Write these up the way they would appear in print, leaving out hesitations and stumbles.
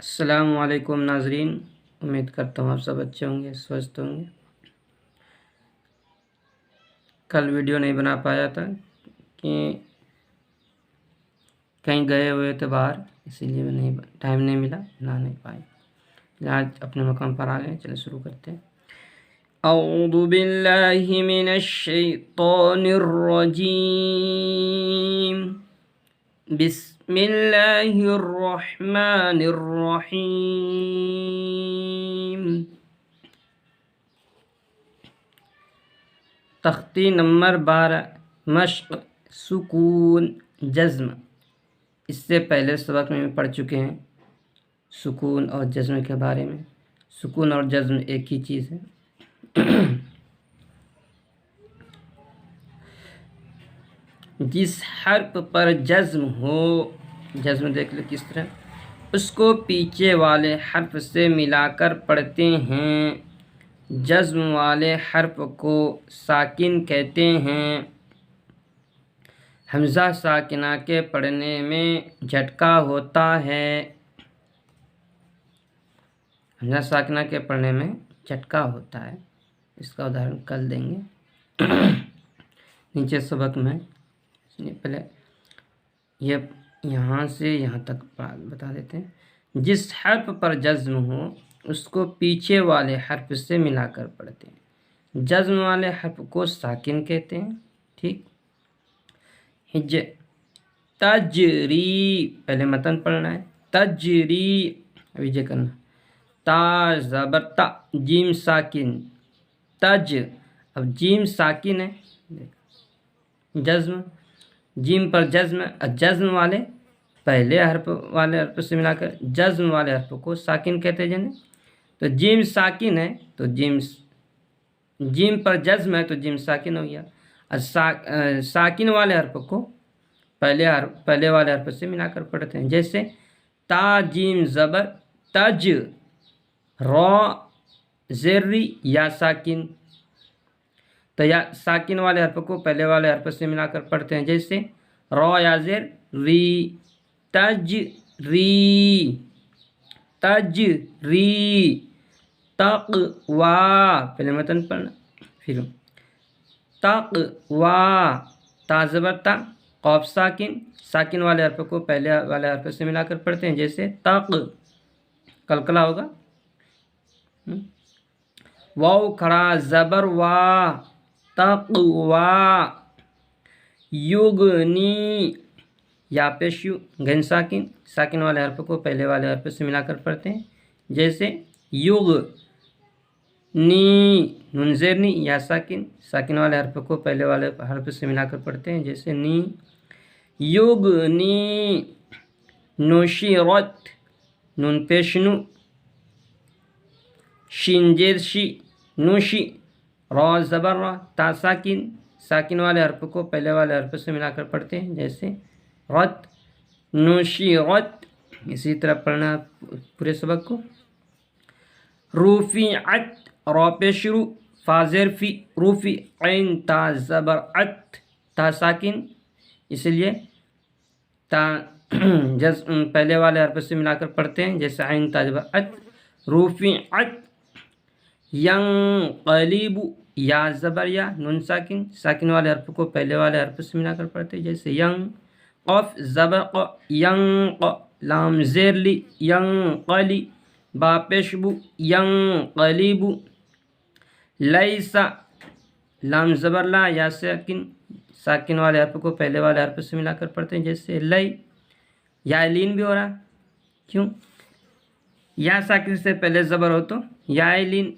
السلام علیکم ناظرین، امید کرتا ہوں آپ سب اچھے ہوں گے، سوستھ ہوں گے۔ کل ویڈیو نہیں بنا پایا تھا کہ کہیں گئے ہوئے تھے باہر، اسی لیے ٹائم نہیں ملا، بنا نہیں پائے۔ آج اپنے مقام پر آ گئے، چلے شروع کرتے ہیں۔ اعوذ باللہ من الشیطان الرجیم، بسم اللہ الرحمن الرحیم۔ تختی نمبر 12، مشق سکون جزم۔ اس سے پہلے سبق میں پڑھ چکے ہیں سکون اور جزم کے بارے میں۔ سکون اور جزم ایک ہی چیز ہے۔ جس حرف پر جزم ہو، جزم دیکھ لیں کس طرح، اس کو پیچھے والے حرف سے ملا کر پڑھتے ہیں۔ جزم والے حرف کو ساکن کہتے ہیں۔ حمزہ ساکنہ کے پڑھنے میں جھٹکا ہوتا ہے۔ حمزہ ساکنہ کے پڑھنے میں جھٹکا ہوتا ہے، اس کا ادھارن کل دیں گے۔ نیچے سبق میں پہلے یہ یہاں سے یہاں تک بتا دیتے ہیں۔ جس حرف پر جزم ہو اس کو پیچھے والے حرف سے ملا کر پڑھتے ہیں۔ جزم والے حرف کو ساکن کہتے ہیں، ٹھیک۔ تجری، پہلے متن پڑھنا ہے۔ تجری، ابھی یہ کرنا، تا زبر تا، جیم ساکن، تج، اب جیم ساکن ہے، جزم، جیم پر جزم، جزم والے پہلے حرف سے ملا کر جزم والے حرف کو ساکن کہتے ہیں۔ تو جیم ساکن ہے تو جیم پر جزم ہے تو جیم ساکن ہو گیا۔ ساکن والے حرف کو پہلے والے حرف سے ملا کر پڑھتے ہیں، جیسے تا جیم زبر تج، را زیری یا ساکن، تو یا ساکن والے حرف کو پہلے والے حرف سے ملا کر پڑھتے ہیں، جیسے را یا زیر ری، تج ری، تج ری، تقوا، پہلے متن پڑھنا، پھر تقوا، تا زبر تا، قاف ساکن، ساکن والے حرف کو پہلے والے حرف سے ملا کر پڑھتے ہیں، جیسے تق، کلکلا ہوگا۔ واو کھڑا زبر وا، تقوا، یغنی، یا پیش یو، غین ساکن، ساکن والے حرف کو پہلے والے حرف سے ملا کر پڑھتے ہیں، جیسے یغنی، نون زیر نی، یا ساکن، ساکن والے حرف کو پہلے والے حرف سے ملا کر پڑھتے ہیں، جیسے نی، یغنی، نشرت، نون پیش نو، شین زیر شی، نوشی، را زبر را، تا ساکن، ساکن والے حرف کو پہلے والے حرف سے ملا کر پڑھتے ہیں، جیسے رت، نشرت۔ اسی طرح پڑھنا پورے سبق کو۔ رفعت، را پیش رو، فا زیر فی، رفع، عین تا زبر ات، تا ساکن، اس لیے تا پہلے والے حرف سے ملا کر پڑھتے ہیں، جیسے عین تا زبر ات، رفعت، ینقلب، یا زبر یا، نون ساکن، ساکن والے حرف کو پہلے والے حرف سے ملا کر پڑھتے ہیں، جیسے ین، قف زبر ق، ینق، لام زیر لی، ینقلی، با پیش بو، ینقلب، لیسا، لام زبر لا، یا ساکن، ساکن والے حرف کو پہلے والے حرف سے ملا کر پڑھتے ہیں، جیسے لی، یا لین بھی ہو رہا، کیوں؟ یا ساکن سے پہلے زبر ہو تو یا لین،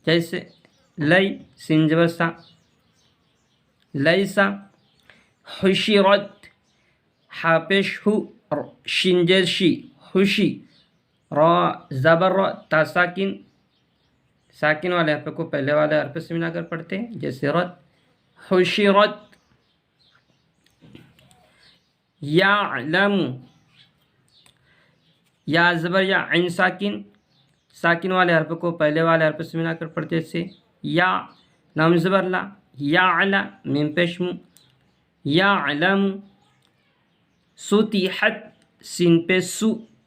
جیسے لی، سین زبر سا، لیسا، حشرت، حا پیش ہو، شین زیر شی، خوشی، را زبر را، تا ساکن، ساکن والے حرف کو پہلے والے حرف سے ملا کر پڑھتے ہیں، جیسے رت، حشرت۔ یعلم، یا زبر یا، عین ساکن، ساکن والے حرف کو پہلے والے حرف سے ملا کر پڑھتے ہیں، جیسے یا، لام زبر لا، یعلا، میم پیش مو، یعلم۔ ستحت، سین پہ سو،